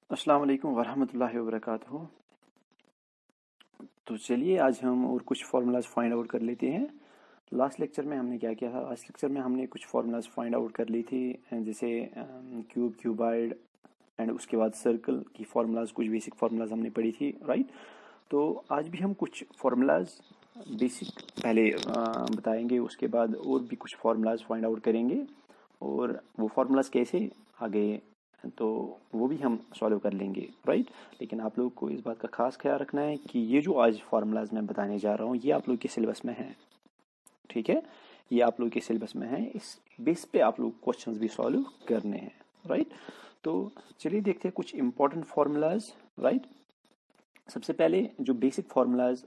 अस्सलाम वालेकुम वरहमतुल्लाहि वबरकातुहू। तो चलिए आज हम और कुछ फार्मूलाज फाइंड आउट कर लेते हैं। लास्ट लेक्चर में हमने क्या किया था? लास्ट लेक्चर में हमने कुछ फार्मूलाज फाइंड आउट कर ली थी, जैसे क्यूब, क्यूबाइड एंड उसके बाद सर्कल की फार्मूलाज, कुछ बेसिक फार्मूलाज हमने पढ़ी थी, राइट। तो आज भी हम कुछ फार्मूलाज बेसिक पहले बताएंगे, उसके बाद और भी कुछ फार्मूलाज फाइंड आउट करेंगे और वो फार्मूलाज कैसे आगे तो वो भी हम सॉल्व कर लेंगे, राइट। लेकिन आप लोग को इस बात का खास ख्याल रखना है कि ये जो आज फार्मूलाज मैं बताने जा रहा हूँ ये आप लोग के सिलेबस में है, ठीक है। ये आप लोग के सिलेबस में है, इस बेस पे आप लोग क्वेश्चंस भी सॉल्व करने हैं, राइट। तो चलिए देखते हैं कुछ इंपॉर्टेंट फार्मूलाज, राइट। सबसे पहले जो बेसिक फार्मूलाज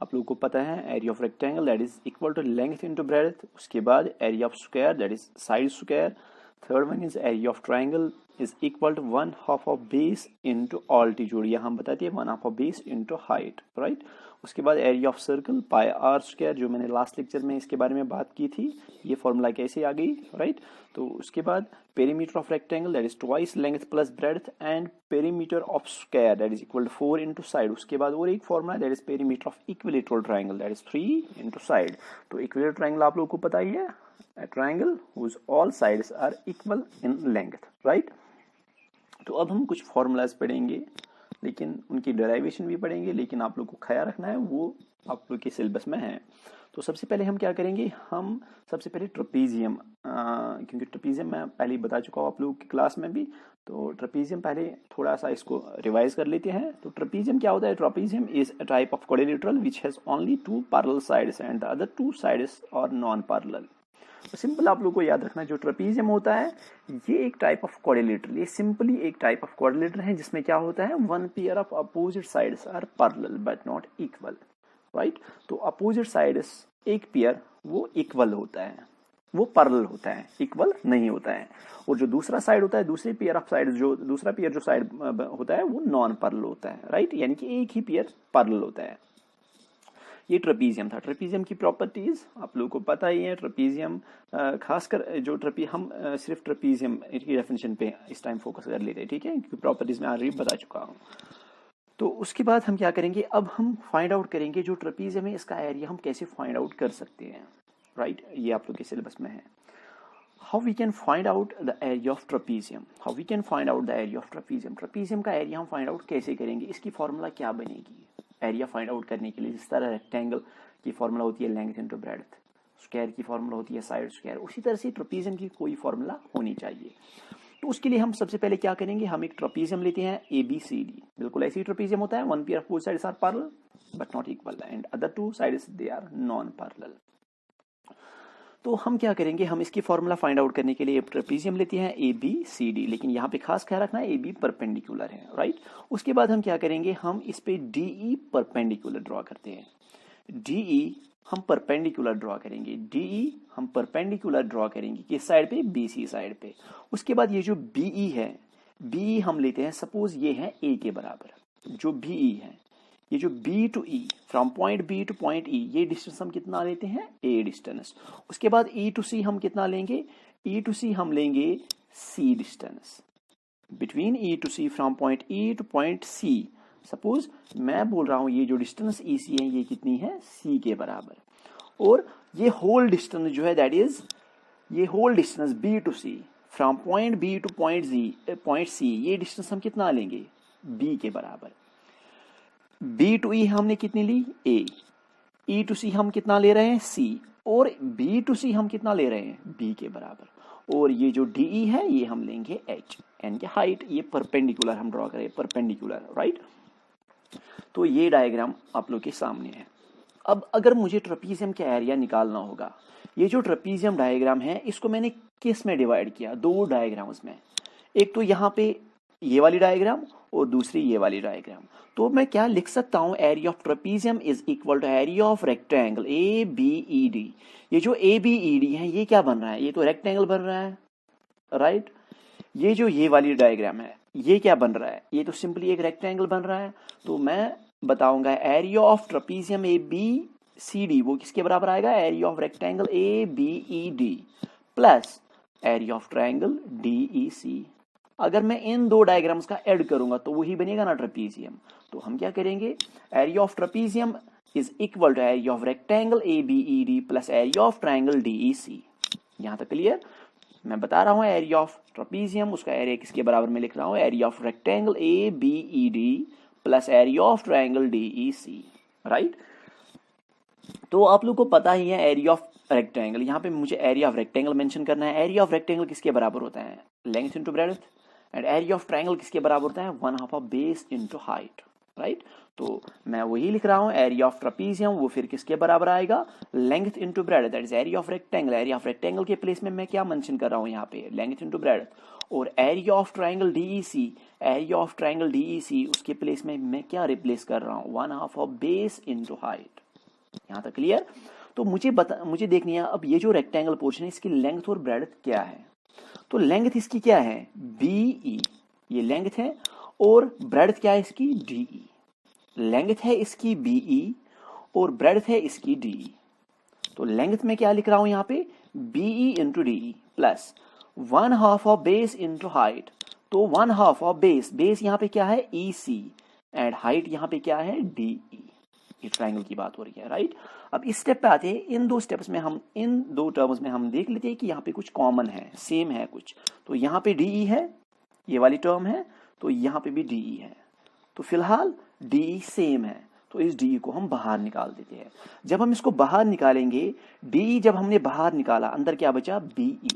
आप लोगों को पता है, area of rectangle that is equal to length into breadth, उसके बाद area of square that is side square, third one is area of triangle is equal to one half of base into altitude, या हम बताते हैं one half of base into height, right. उसके बाद area of circle pi r square, जो मैंने last lecture में इसके बारे में बात की थी, ये फॉर्मूला कैसे आ गई, राइट। तो उसके बाद perimeter of rectangle that is twice length plus breadth and perimeter of square that is equal to 4 into side. उसके बाद और एक formula that is perimeter of equilateral triangle that is 3 into side. तो equilateral triangle आप लोगों को पता ही है, a triangle whose all sides are equal in length, right। तो अब हम कुछ फॉर्मूलाज पढ़ेंगे, लेकिन उनकी डेरिवेशन भी पढ़ेंगे, लेकिन आप लोग को ख्याल रखना है वो आप लोग के सिलेबस में है। तो सबसे पहले हम क्या करेंगे, हम सबसे पहले ट्रेपीजियम, क्योंकि ट्रेपीजियम मैं पहले ही बता चुका हूँ आप लोगों की क्लास में भी, तो ट्रेपीजियम पहले थोड़ा सा इसको रिवाइज कर लेते हैं। तो ट्रेपीजियम क्या होता है? Trapezium is a type of quadrilateral which has only two parallel sides and the other two sides are non parallel. तो सिंपल आप लोग को याद रखना है, जो ट्रेपीजियम होता है ये एक टाइप ऑफ क्वाड्रिलेटरल, ये सिंपली एक टाइप ऑफ क्वाड्रिलेटरल है जिसमें क्या होता है, one pair of opposite sides are parallel but not equal, right. तो अपोजिट साइड्स एक पेयर वो इक्वल होता है, वो पैरेलल होता है, इक्वल नहीं होता है। और जो दूसरा साइड होता है, दूसरी पेयर ऑफ साइड, जो दूसरा पेयर जो साइड होता है वो नॉन पैरेलल होता है, राइट। यानी कि एक ही पेयर पैरेलल होता है। ये ट्रेपीजियम था। ट्रेपीजियम की प्रॉपर्टीज आप लोगों को पता ही है। ट्रेपीजियम खासकर जो हम सिर्फ ट्रेपीजियम की डेफिनेशन पे इस टाइम फोकस कर लेते हैं, ठीक है, क्योंकि प्रॉपर्टीज मैं ऑलरेडी बता चुका हूँ। तो उसके बाद हम क्या करेंगे, अब हम फाइंड आउट करेंगे जो ट्रेपीजियम है इसका एरिया हम कैसे फाइंड आउट कर सकते हैं, राइट। ये आप लोग के सिलेबस में है। How we can find out the area of trapezium, how we can find out the area of trapezium. Trapezium का एरिया हम फाइंड आउट कैसे करेंगे, इसकी फॉर्मूला क्या बनेगी एरिया फाइंड आउट करने के लिए? जिस तरह रेक्टेंगल की फॉर्मूला होती है लेंथ इनटू ब्रेड्थ, स्क्वायर की फॉर्मूला होती है साइड स्क्वायर, उसी तरह से ट्रेपीजियम की कोई फॉर्मूला होनी चाहिए। तो उसके लिए हम सबसे पहले क्या करेंगे, हम एक ट्रेपीजियम लेते हैं ABCD, बिल्कुल ऐसी ट्रेपीजियम होता है, one pair of both sides are parallel but not equal and other two sides they are non parallel. तो हम क्या करेंगे, हम इसकी फॉर्मूला फाइंड आउट करने के लिए ट्रेपीजियम लेते हैं ABCD, लेकिन यहाँ पे खास ख्याल रखना है AB परपेंडिकुलर है, राइट। उसके बाद हम क्या करेंगे, हम इस पे DE परपेंडिकुलर ड्रॉ करते हैं। DE हम परपेंडिकुलर ड्रॉ करेंगे, DE हम परपेंडिकुलर ड्रॉ करेंगे किस साइड पे? BC साइड पे। उसके बाद ये जो BE है, BE हम लेते हैं, सपोज ये है A के बराबर, जो BE है, ये जो B to E, from point B to point E, ये डिस्टेंस हम कितना लेते हैं? A distance. उसके बाद E टू C हम कितना लेंगे? E टू C हम लेंगे C distance. Between E to C, from point E to point C, suppose मैं बोल रहा हूं ये जो डिस्टेंस EC है ये कितनी है? C के बराबर। और ये होल डिस्टेंस जो है दैट इज, ये whole distance B to C, from point B to point C, ये डिस्टेंस हम कितना लेंगे? B के बराबर। B टू E हमने कितनी ली? A। E टू C हम कितना ले रहे हैं? C। और B टू C हम कितना ले रहे हैं? B के बराबर। और ये जो DE है ये हम लेंगे H, यानी कि हाइट, ये परपेंडिकुलर हम ड्रॉ करें, परपेंडिकुलर, राइट। तो ये डायग्राम आप लोग के सामने है। अब अगर मुझे ट्रेपीजियम का एरिया निकालना होगा, ये जो ट्रेपीजियम डायग्राम है इसको मैंने किस में डिवाइड किया? दो डायग्राम्स में। एक तो यहाँ पे ये वाली डायग्राम और दूसरी ये वाली डायग्राम। तो मैं क्या लिख सकता हूं, area of trapezium is equal to area of rectangle ABED। ये जो ABED है ये क्या बन रहा है? ये तो रेक्टेंगल बन रहा है, राइट। ये जो ये वाली डायग्राम है ये क्या बन रहा है? ये तो सिंपली एक रेक्टेंगल बन रहा है। तो मैं बताऊंगा एरिया ऑफ ट्रेपीजियम ABCD वो किसके बराबर आएगा? Area of rectangle ABED plus area of triangle DEC, अगर मैं इन दो डायग्राम्स का ऐड करूंगा तो वही बनेगा ना ट्रेपीजियम। तो हम क्या करेंगे, area of trapezium is equal to area of rectangle ABED plus area of triangle DEC। यहां तक क्लियर? मैं बता रहा हूं एरिया ऑफ ट्रेपीजियम, उसका एरिया किसके बराबर में लिख रहा हूं, area of rectangle ABED plus area of triangle DEC, right. तो आप लोग को पता ही है एरिया ऑफ रेक्टेंगल, यहाँ पे मुझे एरिया ऑफ रेक्टेंगल मेंशन करना है। एरिया ऑफ रेक्टेंगल किसके बराबर होता है, length into breadth, and area of triangle किसके बराबर होता है, 1/2 of base into height, right. तो मैं वही लिख रहा हूँ, एरिया ऑफ ट्रेपीजियम वो फिर किसके बराबर आएगा, length into breadth, that is area of rectangle. Area of rectangle के प्लेस में मैं क्या मेंशन कर रहा हूँ यहाँ पे, लेंथ इनटू ब्रेड्थ। और area of triangle DEC, area of triangle DEC उसके प्लेस में मैं क्या रिप्लेस कर रहा हूँ, 1/2 ऑफ बेस इनटू हाइट। यहाँ तक क्लियर? तो मुझे देखनी है अब ये जो रेक्टेंगल पोर्शन है इसकी लेंथ और ब्रेड्थ क्या है। तो लेंथ इसकी क्या है, BE, ये लेंथ है, और ब्रेड्थ क्या है इसकी, DE। लेंथ है इसकी BE और ब्रेड्थ है इसकी DE। तो लेंथ में क्या लिख रहा हूं यहाँ पे, BE into DE plus 1/2 of base into height. तो 1/2 ऑफ बेस यहाँ पे क्या है, EC, एंड हाइट यहाँ पे क्या है, DE। ये ट्रायंगल की बात हो रही है, राइट। अब इस स्टेप पे आते हैं, इन दो स्टेप्स में हम, इन दो टर्म्स में हम देख लेते हैं कि यहाँ पे कुछ कॉमन है, सेम है कुछ। तो यहाँ पे DE है, ये वाली टर्म है, तो यहाँ पे भी DE है। तो फिलहाल DE सेम है, तो इस DE को हम बाहर निकाल देते हैं। जब हम इसको बाहर निकालेंगे, DE जब हमने बाहर निकाला, अंदर क्या बचा, BE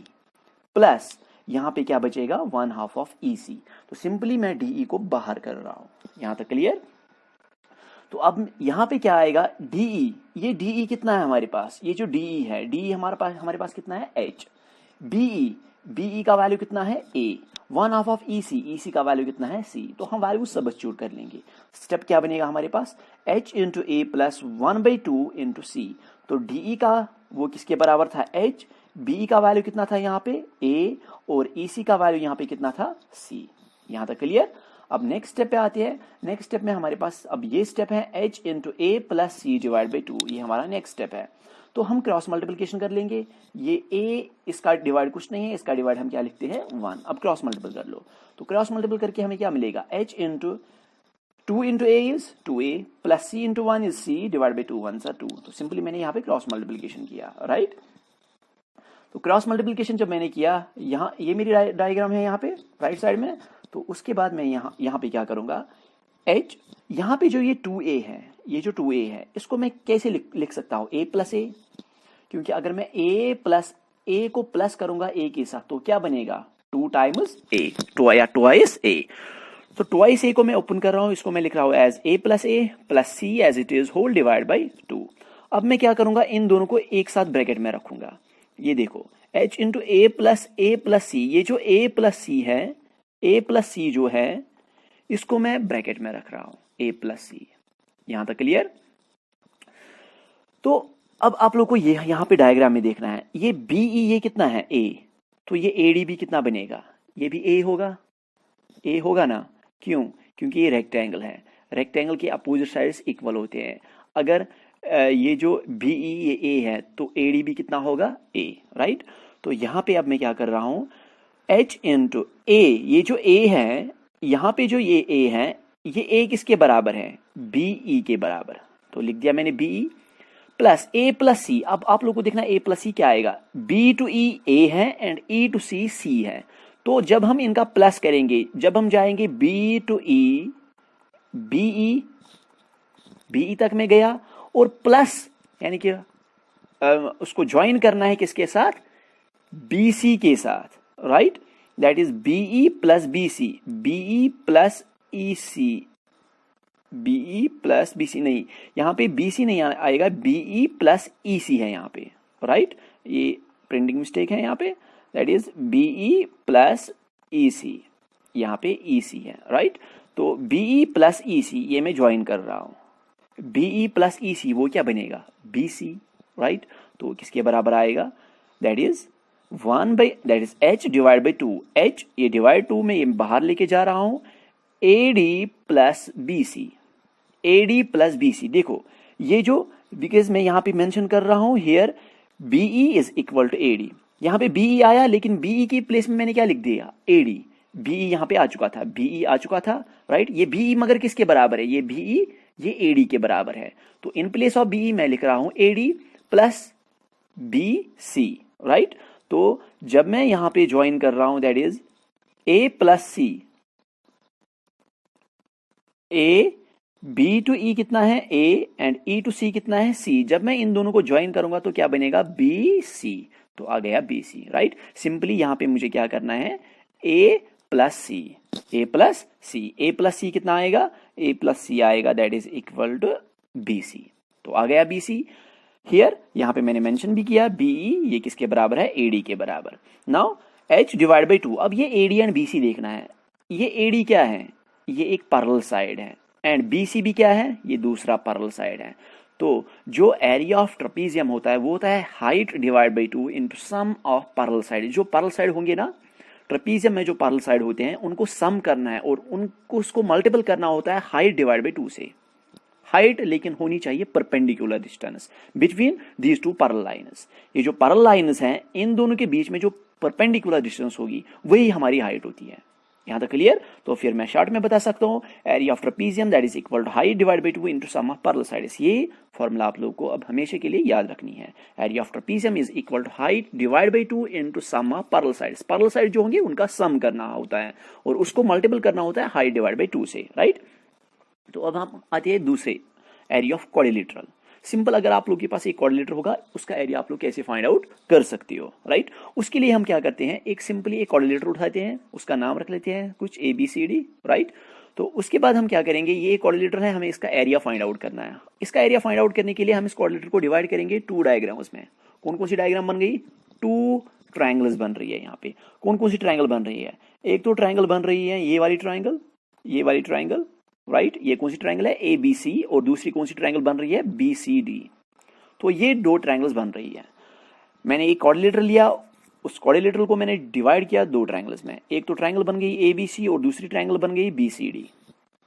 प्लस यहाँ पे क्या बचेगा, 1/2 ऑफ EC। तो सिंपली मैं DE को बाहर कर रहा हूं। यहां तक क्लियर? तो अब यहां पे क्या आएगा, DE, ये DE कितना है हमारे पास, ये जो DE है, DE हमारे पास कितना है, H। BE का वैल्यू कितना है, A। 1/2 ऑफ EC का वैल्यू कितना है, C। तो हम वैल्यू सब्स्टिट्यूट कर लेंगे। स्टेप क्या बनेगा हमारे पास, H into A plus 1/2 into C। तो DE का वो किसके बराबर था, H। BE का वैल्यू कितना था यहाँ पे, A, और EC का वैल्यू यहाँ पे कितना था, C। यहाँ तक क्लियर? अब नेक्स्ट स्टेप पे आते हैं। नेक्स्ट स्टेप में हमारे पास अब ये स्टेप है, H into A plus C divide by 2, ये हमारा नेक्स्ट स्टेप है। तो हम क्रॉस मल्टीप्लिकेशन कर लेंगे। ये A, इसका डिवाइड कुछ नहीं है, इसका डिवाइड हम क्या लिखते हैं, 1। अब क्रॉस मल्टीपल कर लो। तो क्रॉस मल्टीपल करके हमें क्या मिलेगा, H into 2 into A is 2A plus C into 1 is C divide by 2 1 2। तो सिंपली मैंने यहाँ पे क्रॉस मल्टीप्लिकेशन किया, राइट। तो क्रॉस मल्टीप्लिकेशन जब मैंने किया, यहाँ ये मेरी डायग्राम है यहाँ पे राइट साइड में। तो उसके बाद मैं यहाँ पे क्या करूंगा, H, यहाँ पे जो ये 2A है, ये जो 2A है, इसको मैं कैसे लिख सकता हूँ, A प्लस A। क्योंकि अगर मैं A प्लस A को प्लस करूंगा A के साथ तो क्या बनेगा, 2 टाइम्स A, ट्वाइस A। तो ट्वाइस A को मैं ओपन कर रहा हूँ, इसको मैं लिख रहा हूँ as A plus C as it is whole divide by 2। अब मैं क्या करूंगा, इन दोनों को एक साथ ब्रैकेट में रखूंगा। ये देखो, H into A plus C, ये जो A प्लस C है, A प्लस C जो है, इसको मैं ब्रैकेट में रख रहा हूं, A प्लस C। यहां तक क्लियर? तो अब आप लोग को ये यहां पे डायग्राम में देखना है, ये BE ये कितना है, A। तो ये AD भी कितना बनेगा, ये भी A होगा ना। क्यों? क्योंकि ये रेक्टेंगल है, रेक्टेंगल के अपोजिट साइड्स इक्वल होते हैं। अगर ये जो BE ये A है तो AD भी कितना होगा, A, राइट। तो यहां पे अब मैं क्या कर रहा हूं, H इंटू A, ये जो A है, यहाँ पे जो ये A है, ये A किसके बराबर है, BE के बराबर। तो लिख दिया मैंने BE plus A plus C। अब आप लोग को देखना A प्लस C क्या आएगा, B टू E A है and E to C C है। तो जब हम इनका प्लस करेंगे, जब हम जाएंगे B टू E, BE तक में गया, और प्लस यानी कि उसको ज्वाइन करना है किसके साथ, BC के साथ, right. That is BE plus BC, BE plus EC, BE plus BC नहीं, यहाँ पे BC नहीं आएगा, BE प्लस EC है यहाँ पे, राइट। ये प्रिंटिंग मिस्टेक है यहाँ पे, that is BE plus EC, यहाँ पे EC है, राइट। तो BE प्लस EC ये मैं ज्वाइन कर रहा हूँ, BE प्लस EC वो क्या बनेगा, BC, राइट। तो किसके बराबर आएगा, that is 1 by, that is H divide by 2। H ये डिवाइड 2 में ये बाहर लेके जा रहा हूं, AD प्लस BC। देखो ये जो, बिकॉज मैं यहाँ पे मेंशन कर रहा हूं here BE is equal to AD। यहाँ पे BE आया, लेकिन BE की प्लेस में मैंने क्या लिख दिया, AD। बीई यहाँ पे आ चुका था, बीई आ चुका था, राइट। ये बीई मगर किसके बराबर है, ये बीई ये एडी के बराबर है। तो इन प्लेस ऑफ बीई मैं लिख रहा हूं AD plus B C, right. तो जब मैं यहां पे ज्वाइन कर रहा हूं that is A plus C, A B to E कितना है ए एंड ई टू सी कितना है सी। जब मैं इन दोनों को ज्वाइन करूंगा तो क्या बनेगा बी सी, तो आ गया बी सी, राइट। सिंपली यहां पे मुझे क्या करना है A plus C, A plus C, A plus C कितना आएगा, ए प्लस सी आएगा that is equal to B C. तो आ गया बी सी। हियर यहां पे मैंने मेंशन भी किया बीई ये किसके बराबर है एडी के बराबर। नाउ एच डिवाइड बाई 2, अब ये एडी एंड बीसी देखना है। ये एडी क्या है, ये एक पैरेलल साइड है एंड बीसी भी क्या है, ये दूसरा पैरेलल साइड है। तो जो एरिया ऑफ ट्रेपीजियम होता है वो होता है height divide by 2 into sum of parallel side. जो पैरेलल साइड होंगे ना ट्रेपीजियम में, जो पैरेलल साइड होते हैं उनको सम करना है और उनको उसको मल्टीपल करना होता है हाइट डिवाइड बाई 2 से। हाइट लेकिन होनी चाहिए perpendicular distance between these two parallel lines. ये जो पैरेलल लाइन्स हैं इन दोनों के बीच में जो परपेंडिकुलर डिस्टेंस होगी वही हमारी हाइट होती है। यहां तक क्लियर। तो फिर मैं शॉर्ट में बता सकता हूं area of trapezium that is equal to height divide by 2 into sum of parallel sides. ये फॉर्मूला आप लोगों को अब हमेशा के लिए याद रखनी है। Area of trapezium is equal to height divide by 2 into sum of parallel sides. Parallel side जो होंगे उनका सम करना होता है और उसको मल्टीपल करना होता है हाइट डिवाइड बाई 2 से, राइट। तो अब हम आते हैं दूसरे एरिया ऑफ क्वाड्रिलेटरल। सिंपल, अगर आप लोग के पास एक क्वाड्रिलेटर होगा उसका एरिया आप लोग कैसे फाइंड आउट कर सकते हो, राइट। उसके लिए हम क्या करते हैं, एक सिंपली एक क्वाड्रिलेटर उठाते हैं, उसका नाम रख लेते हैं कुछ A B C D, right. तो उसके बाद हम क्या करेंगे, ये क्वाड्रिलेटर है, हमें इसका एरिया फाइंड आउट करना है। इसका एरिया फाइंड आउट करने के लिए हम इस क्वाड्रिलेटर को डिवाइड करेंगे 2 डायग्राम्स में। कौन कौन सी डायग्राम बन गई, 2 ट्रायंगल्स बन रही है। यहाँ पे कौन कौन सी ट्रायंगल बन रही है, एक तो ट्रायंगल बन रही है ये वाली ट्रायंगल, ये वाली ट्रायंगल, राइट। ये कौन सी ट्रायंगल है ए बी सी, और दूसरी कौन सी ट्रायंगल बन रही है बी सी डी। तो ये 2 ट्रायंगल्स बन रही है। मैंने एक क्वाड्रिलेटर लिया, उस क्वाड्रिलेटर को मैंने डिवाइड किया 2 ट्रायंगल्स में। एक तो ट्रायंगल बन गई ए बी सी और दूसरी ट्रायंगल बन गई बी सी डी,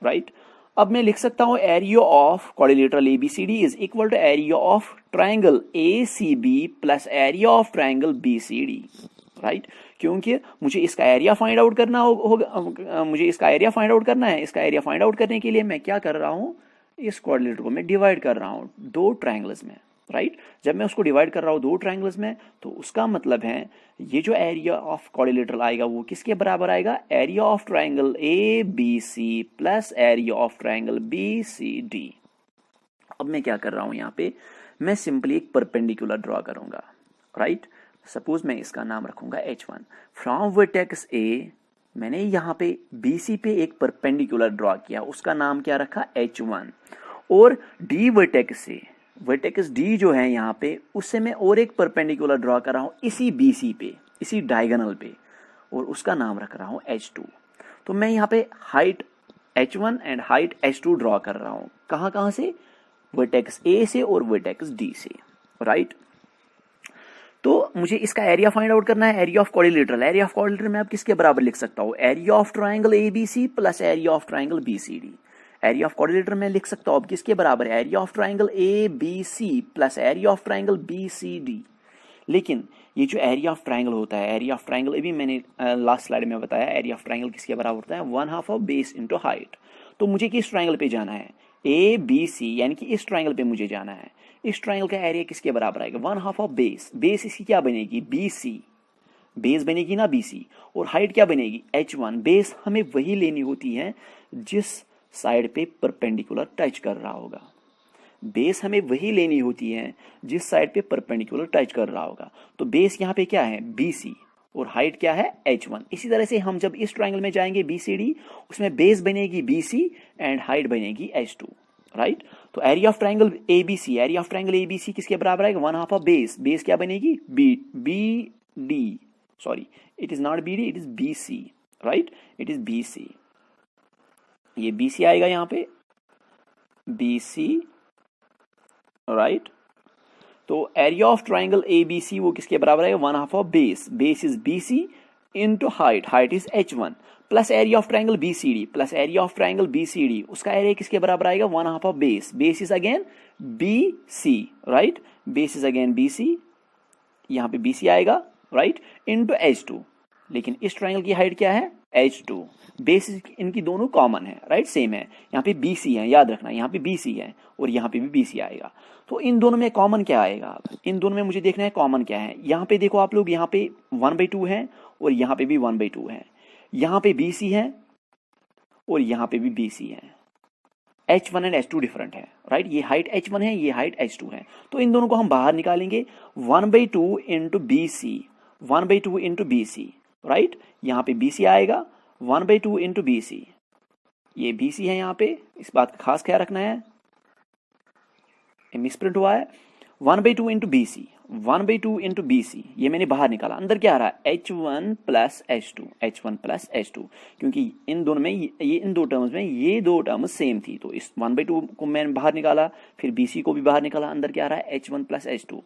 राइट। अब मैं लिख सकता हूं area of quadrilateral A B C D is equal to area of triangle A C B plus area of triangle B C D, right. क्योंकि मुझे इसका एरिया फाइंड आउट करना होगा, मुझे इसका एरिया फाइंड आउट करना है। इसका एरिया फाइंड आउट करने के लिए मैं क्या कर रहा हूं, इस क्वाड्रिलेटर को मैं डिवाइड कर रहा हूं 2 ट्रायंगल्स में, राइट। जब मैं उसको डिवाइड कर रहा हूं 2 ट्रायंगल्स में तो उसका मतलब है ये जो एरिया ऑफ क्वाड्रिलेटर आएगा वो किसके बराबर आएगा, area of triangle A B C plus area of triangle B C D. अब मैं क्या कर रहा हूं, यहाँ पे मैं सिंपली एक परपेंडिकुलर ड्रॉ करूंगा, राइट। सपोज मैं इसका नाम रखूंगा H1। फ्रॉम वर्टेक्स ए मैंने यहाँ पे BC पे एक परपेंडिकुलर ड्रॉ किया, उसका नाम क्या रखा H1। और D वर्टेक्स से, वर्टेक्स D जो है यहाँ पे उससे मैं और एक परपेंडिकुलर ड्रॉ कर रहा हूँ इसी BC पे, इसी डायगोनल पे, और उसका नाम रख रहा हूँ H2। तो मैं यहाँ पे height H1 and height H2 draw कर रहा हूँ। कहाँ से, वर्टेक्स A से और वर्टेक्स D से, राइट। तो मुझे इसका एरिया फाइंड आउट करना है, area of quadrilateral. Area of quadrilateral मैं अब किसके बराबर लिख सकता हूँ, area of triangle ABC plus area of triangle BCD. Area of quadrilateral मैं लिख सकता हूँ अब किसके बराबर है, area of triangle A B C plus area of triangle B C D. लेकिन ये जो एरिया ऑफ ट्रायंगल होता है, एरिया ऑफ ट्रायंगल अभी मैंने लास्ट स्लाइड में बताया, एरिया ऑफ ट्रायंगल किसके बराबर होता है, 1/2 ऑफ बेस इंटू हाइट। तो मुझे किस ट्रायंगल पे जाना है, ए बी सी, यानी कि इस ट्रायंगल पे मुझे जाना है। इस ट्रायंगल का एरिया किसके बराबर आएगा, 1/2 ऑफ बेस। बेस इसकी क्या बनेगी, बी सी, बेस बनेगी ना बी सी, और हाइट क्या बनेगी H1। बेस हमें वही लेनी होती है जिस साइड पे परपेंडिकुलर टच कर रहा होगा, बेस हमें वही लेनी होती है जिस साइड पे परपेंडिकुलर टच कर रहा होगा। तो बेस यहाँ पे क्या है BC और हाइट क्या है H1। इसी तरह से हम जब इस ट्रायंगल में जाएंगे BCD, उसमें बेस बनेगी BC एंड हाइट बनेगी H2, राइट। तो area of triangle ABC, area of triangle ABC किसके बराबर आएगा, 1/2 ऑफ बेस। बेस क्या बनेगी BD, sorry it is not BD, it is BC, right, it is BC। ये BC आएगा यहाँ पे BC, राइट। तो एरिया ऑफ ट्रायंगल ABC वो किसके बराबर है, 1/2 of base. Base is BC into height, height is H1 plus area of triangle BCD plus area of triangle BCD। उसका एरिया किसके बराबर आएगा, 1/2 of base. Base is again BC, right, base is again BC, यहाँ पे BC आएगा, right, into H2। लेकिन इस triangle की हाइट क्या है H2, बेस इनकी दोनों कॉमन है, राइट, सेम है। यहाँ पे BC है, याद रखना, यहाँ पे BC है और यहाँ पे भी BC आएगा। तो इन दोनों में कॉमन क्या आएगा? अब इन दोनों में मुझे देखना है कॉमन क्या है। यहाँ पे देखो आप लोग, यहाँ पे 1/2 है और यहाँ पे भी 1/2 है। यहाँ पे BC है और यहाँ पे भी BC है। H1 एंड H2 डिफरेंट है, राइट। ये हाइट H1 है, ये हाइट H2 है। तो इन दोनों को हम बाहर निकालेंगे। 1/2 into BC, 1/2 into BC, right. यहाँ पे BC आएगा, 1/2 इंटू BC, ये BC है। यहाँ पे इस बात का खास ख्याल रखना है, मिसप्रिंट हुआ है। 1/2 इंटू BC, 1/2 इंटू BC, ये मैंने बाहर निकाला। अंदर क्या आ रहा है? H1 plus H2, H1 plus H2, क्योंकि इन दोनों में ये इन दो टर्म्स में ये दो टर्म्स सेम थी, तो इस 1/2 को मैंने बाहर निकाला, फिर BC को भी बाहर निकाला। अंदर क्या आ रहा है? H1 plus H2।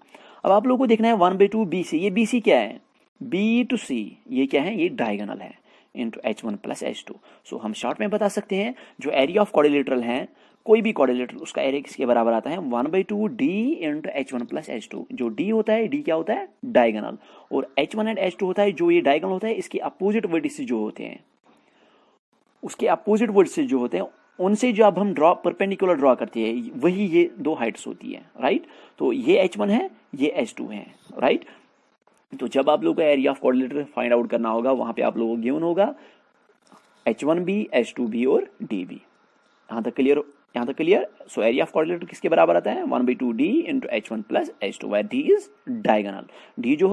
अब आप लोगों को देखना है 1/2 BC, ये BC क्या है? B to C, ये क्या है? ये डायगोनल है, इंटू H1 प्लस H2। सो हम शॉर्ट में बता सकते हैं जो एरिया ऑफ क्वाड्रिलेटरल है, कोई भी क्वाड्रिलेटरल, उसका एरिया किसके बराबर आता है? 1/2 D into H1 plus H2। जो D होता है, D क्या होता है? डायगोनल। और H1 एंड H2 होता है, जो ये डायगोनल होता है, इसके अपोजिट वर्टिसेस जो होते हैं, उसके अपोजिट वर्टिसेस जो होते हैं, उनसे जो अब हम परपेंडिकुलर ड्रॉ करते हैं, वही ये दो हाइट्स होती है, राइट। तो ये H1 है, ये H2 है, राइट। तो जब आप लोगों को area of quadrilateral find out करना होगा, वहां पे आप लोगों को गिवन होगा H1B, H2B और DB। यहाँ तक क्लियर? यहाँ तक clear? So area of quadrilateral किसके बराबर आता है? 1/2 D into H1 plus H2, where D is diagonal. D जो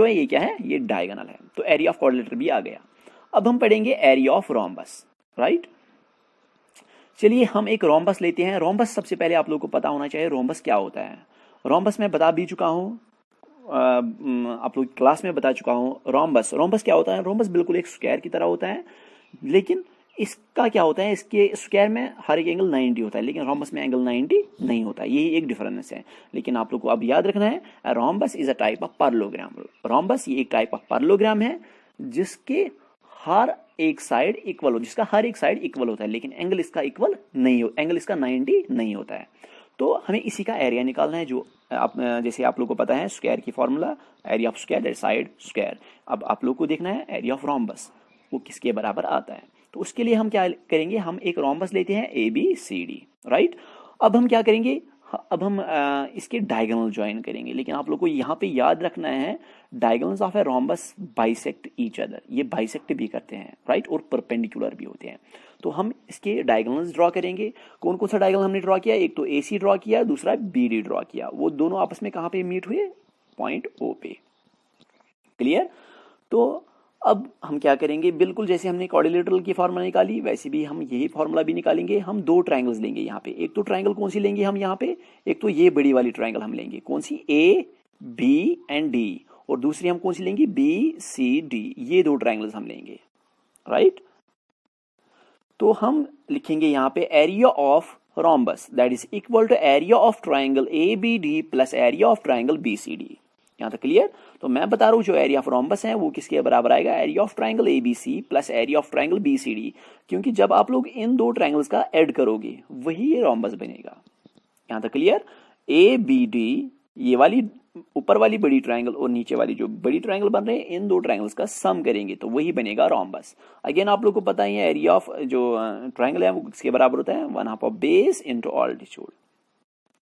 है ये क्या है? ये डायगोनल है। तो एरिया ऑफ क्वाड्रिलेटरल भी आ गया। अब हम पढ़ेंगे एरिया ऑफ रोम्बस, राइट। चलिए हम एक रोम्बस लेते हैं। रोम्बस सबसे पहले आप लोगों को पता होना चाहिए रोम्बस क्या होता है। रोम्बस मैं बता भी चुका हूँ, आप लोग क्लास में बता चुका हूँ। रोम्बस क्या होता है? रोम्बस बिल्कुल एक स्क्वायर की तरह होता है, लेकिन इसका क्या होता है? इसके स्क्वायर में हर एक एंगल 90 होता है, लेकिन रोम्बस में एंगल 90 नहीं होता है। यही एक डिफरेंस है। लेकिन आप लोग को अब याद रखना है, rhombus is a type of parallelogram. Rhombus ये एक टाइप ऑफ पैरेललोग्राम है जिसके हर एक साइड इक्वल हो, जिसका हर एक साइड इक्वल होता है, लेकिन एंगल इसका इक्वल नहीं हो, एंगल इसका 90 नहीं होता है। तो हमें इसी का एरिया निकालना है, जो जैसे आप लोग को पता है स्क्वायर की formula, area of square that side square. अब आप लोग को देखना है एरिया ऑफ रोम्बस वो किसके बराबर आता है। तो उसके लिए हम क्या करेंगे? हम एक रोम्बस लेते हैं ABCD, राइट। अब हम क्या करेंगे? अब हम इसके डायगोनल ज्वाइन करेंगे। लेकिन आप लोग को यहाँ पे याद रखना है, diagonals of a rhombus bisect each other, ये बाइसेक्ट भी करते हैं, राइट, और परपेंडिकुलर भी होते हैं। तो हम इसके डायगोनल्स ड्रॉ करेंगे। कौन कौन सा डायगोनल हमने ड्रॉ किया? एक तो AC ड्रॉ किया, दूसरा BD ड्रॉ किया। वो दोनों आपस में कहाँ पे मीट हुए? पॉइंट O पे। क्लियर? तो अब हम क्या करेंगे? बिल्कुल जैसे हमने क्वाड्रिलेटरल की फॉर्मूला निकाली, वैसे भी हम यही फॉर्मूला भी निकालेंगे। हम दो ट्रायंगल्स लेंगे यहाँ पे। एक तो ट्रायंगल कौन सी लेंगे हम यहाँ पे? एक तो ये बड़ी वाली ट्रायंगल हम लेंगे, कौन सी? A, B and D। और दूसरी हम कौन सी लेंगे? B, C, D। ये दो ट्रायंगल्स हम लेंगे, राइट। तो हम लिखेंगे यहाँ पे area of rhombus that is equal to area of triangle ABD plus area of triangle BCD। यहाँ तक क्लियर? तो मैं बता रहा हूँ जो एरिया ऑफ रोम्बस है वो किसके बराबर आएगा? Area of triangle ABC plus area of triangle BCD। क्योंकि जब आप लोग इन दो ट्रायंगल्स का ऐड करोगे वही ये रोम्बस बनेगा। यहाँ तक क्लियर? ABD, ये वाली ऊपर वाली बड़ी ट्रायंगल और नीचे वाली जो बड़ी ट्रायंगल बन रहे हैं, इन दो ट्रायंगल्स का सम करेंगे तो वही बनेगा रोम्बस। अगेन आप लोग को पता ही है एरिया ऑफ जो ट्रायंगल है वो किसके बराबर होता है? 1/2 of base into altitude.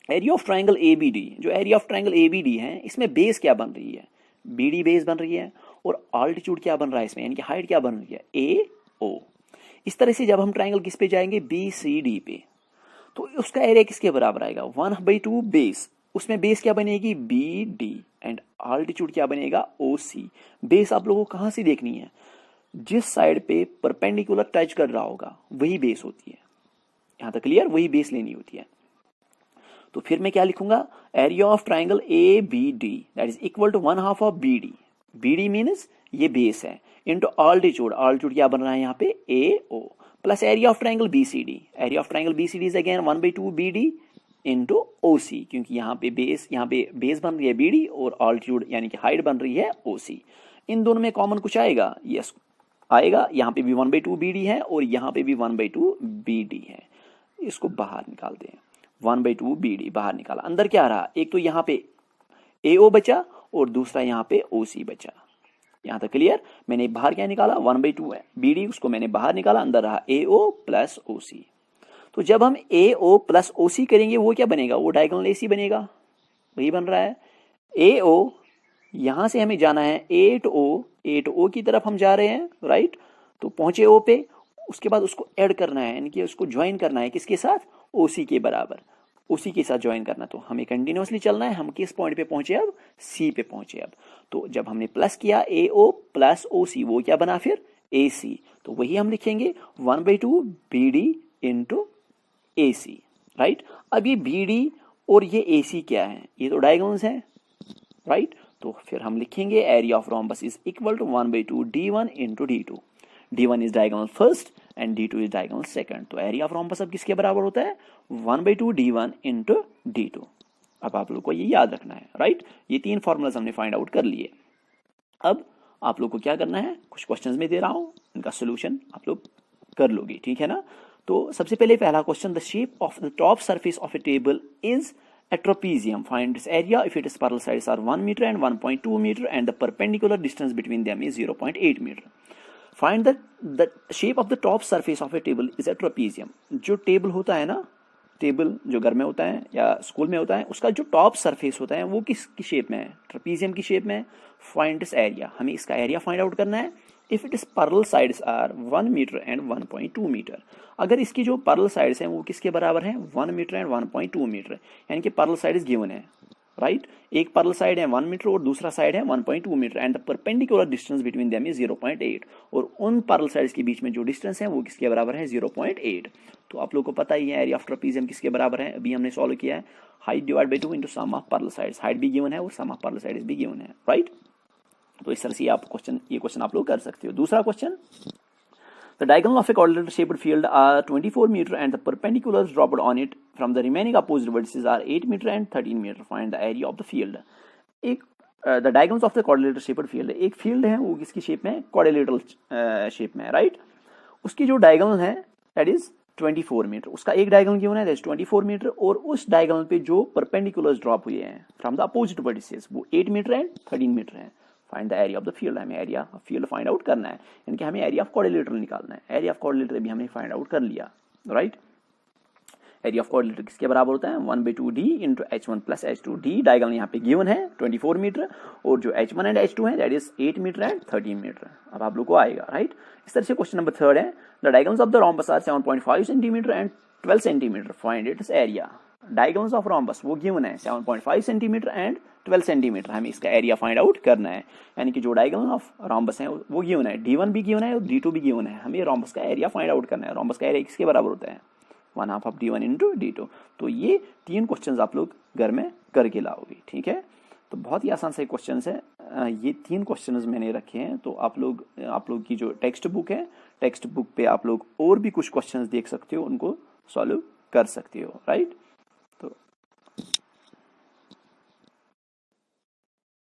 Area of triangle ABD, जो एरिया ऑफ ट्रायंगल ABD है, इसमें बेस क्या बन रही है? BD बेस बन रही है, और ऑल्टीट्यूड क्या बन रहा है इसमें, यानी कि हाइट क्या बन रही है? AO। इस तरह से जब हम ट्रायंगल किस पे जाएंगे? BCD पे, तो उसका एरिया किसके बराबर आएगा? 1/2 बेस, उसमें बेस क्या बनेगी? BD, एंड ऑल्टीट्यूड क्या बनेगा? OC। बेस आप लोगों को कहां से देखनी है? जिस साइड पे परपेंडिकुलर टच कर रहा होगा वही बेस होती है। यहां तक क्लियर? वही बेस लेनी होती है। तो फिर मैं क्या लिखूंगा? Area of triangle ABD that is equal to 1/2 of BD। BD means ये बेस है, इंटू ऑल्टीट्यूड। ऑल्टीट्यूड क्या बन रहा है यहाँ पे? AO plus area of triangle BCD। Area of triangle BCD is again 1/2 BD into OC, क्योंकि यहाँ पे बेस बन रही है BD और ऑल्टीट्यूड यानी कि हाइट बन रही है OC। इन दोनों में कॉमन कुछ आएगा? यस आएगा। यहाँ पे भी 1/2 BD है और यहाँ पे भी 1/2 BD है। इसको बाहर निकालते हैं। 1/2 BD बाहर निकाला। अंदर क्या आ रहा? एक तो यहाँ पे AO बचा और दूसरा यहाँ पे OC बचा। यहाँ तक क्लियर। मैंने बाहर क्या निकाला, 1/2 है बी डी, उसको मैंने बाहर निकाला, अंदर रहा ए ओ प्लस ओ सी। तो जब हम ए ओ प्लस ओ सी करेंगे वो क्या बनेगा, वो डायगोनल ए सी बनेगा, वही बन रहा है। ए ओ यहाँ से हमें जाना है 8O की तरफ हम जा रहे हैं, राइट। तो पहुंचे ओ पे, उसके बाद उसको ऐड करना है, यानी कि उसको ज्वाइन करना है किसके साथ, ओ सी के बराबर, उसी के साथ ज्वाइन करना। तो हमें कंटिन्यूसली चलना है। हम किस पॉइंट पे पहुंचे अब, सी पे पहुंचे अब। तो जब हमने प्लस किया ए ओ प्लस ओ सी, वो क्या बना फिर, ए सी। तो वही हम लिखेंगे 1/2 बी डी इंटू ए सी, राइट। अब ये बी डी और ये ए सी क्या है, ये तो डायगोनल्स हैं, राइट। तो फिर हम लिखेंगे area of rhombus is equal to 1/2 d1 into d2। d1 is diagonal first and d2 is diagonal second. तो एरिया ऑफ रोम्बस अब किसके बराबर होता है, 1/2 d1 इंटू d2। अब आप लोग को ये याद रखना है, राइट। ये तीन फॉर्मूलाज हमने फाइंड आउट कर लिए। अब आप लोग को क्या करना है, कुछ क्वेश्चंस में दे रहा हूं, इनका सोल्यूशन आप लोग कर लोगे, ठीक है ना। तो सबसे पहले पहला question, the shape of the top surface of A table is a trapezium. Find its area if its parallel sides are 1 meter and 1.2 meter and the perpendicular distance between them is 0.8 meter. Find the shape of the top surface of a table is a trapezium. जो table होता है ना, table जो घर में होता है या स्कूल में होता है, उसका जो टॉप सरफेस होता है वो किसकी शेप में है, ट्रेपीजियम की शेप में है। फाइंड इट्स एरिया, हमें इसका एरिया फाइंड आउट करना है। If it is parallel sides are 1 metre and 1.2 metre, अगर इसकी जो पैरेलल साइड्स हैं वो किसके बराबर हैं, 1 मीटर एंड 1.2 मीटर, यानी कि पैरेलल साइड्स गिवन है, राइट। एक पैरेलल साइड है 1 मीटर और दूसरा साइड है 1.2 metre and the perpendicular distance between them is 0.8, और उन पैरेलल साइड्स के बीच में जो डिस्टेंस है वो किसके बराबर है, 0.8। तो आप लोग को पता ही है एरिया ऑफ ट्रेपीजियम किसके बराबर है, अभी हमने सॉल्व किया है, height divide by 2 into sum of parallel sides. Height भी गिवन है और सम ऑफ पैरेलल साइड्स भी गिवन है, राइट। तो इस तरह से ये क्वेश्चन आप लोग कर सकते हो। दूसरा question, the diagonal of a quadrilateral shaped field are 24 meter and the perpendiculars dropped on it from the remaining opposite vertices are 8 meter and 13 meter. Find the area of the field. एक the diagonals of the quadrilateral shaped field, एक field है वो किसकी shape में है, quadrilateral shape में है, right. उसकी जो डायगोनल है दैट इज 24 मीटर, उसका एक डायगोनल गिवन है दैट इज 24 मीटर, और उस डायगोनल पे जो परपेंडिकुलर्स ड्रॉप हुए हैं फ्रॉम द अपोजिट वर्टिसेस वो 8 मीटर एंड 13 मीटर है। Find the area of the field, हमें area of field find out करना है, यानी कि हमें एरिया ऑफ क्वाड्रिलेटरल निकालना है। एरिया ऑफ क्वाड्रिलेटरल भी हमने फाइंड आउट कर लिया, राइट। एरिया ऑफ क्वाड्रिलेटरल किसके बराबर होता है, 1/2 d into h1 plus h2। d diagonal यहाँ पे गिवन है 24 मीटर, और जो h1 एंड h2 है that is 8 metre and 13 metre. अब आप लोग को आएगा, राइट। इस तरह से क्वेश्चन नंबर 3 है, the diagonals of the rhombus are 7.5 centimetre and 12 centimetre. Find its area. Diagonals of rhombus वो गिवन है 7.5 सेंटीमीटर एंड 12 सेंटीमीटर, हमें इसका एरिया फाइंड आउट करना है। यानी कि जो डायगोनल ऑफ रोम्बस है वो गिवन है, d1 भी गिवन है और d2 भी गिवन है, हमें रोम्बस का एरिया फाइंड आउट करना है। रोम्बस का एरिया किसके बराबर होता है, 1/2 ऑफ d1 इंटू d2। तो ये 3 क्वेश्चन आप लोग घर में करके लाओगे, ठीक है। तो बहुत ही आसान से क्वेश्चन है, ये 3 क्वेश्चन मैंने रखे हैं। तो आप लोग की जो टेक्स्ट बुक है, टेक्स्ट बुक पे आप लोग और भी कुछ क्वेश्चन देख सकते हो, उनको सॉल्व कर सकते हो, राइट।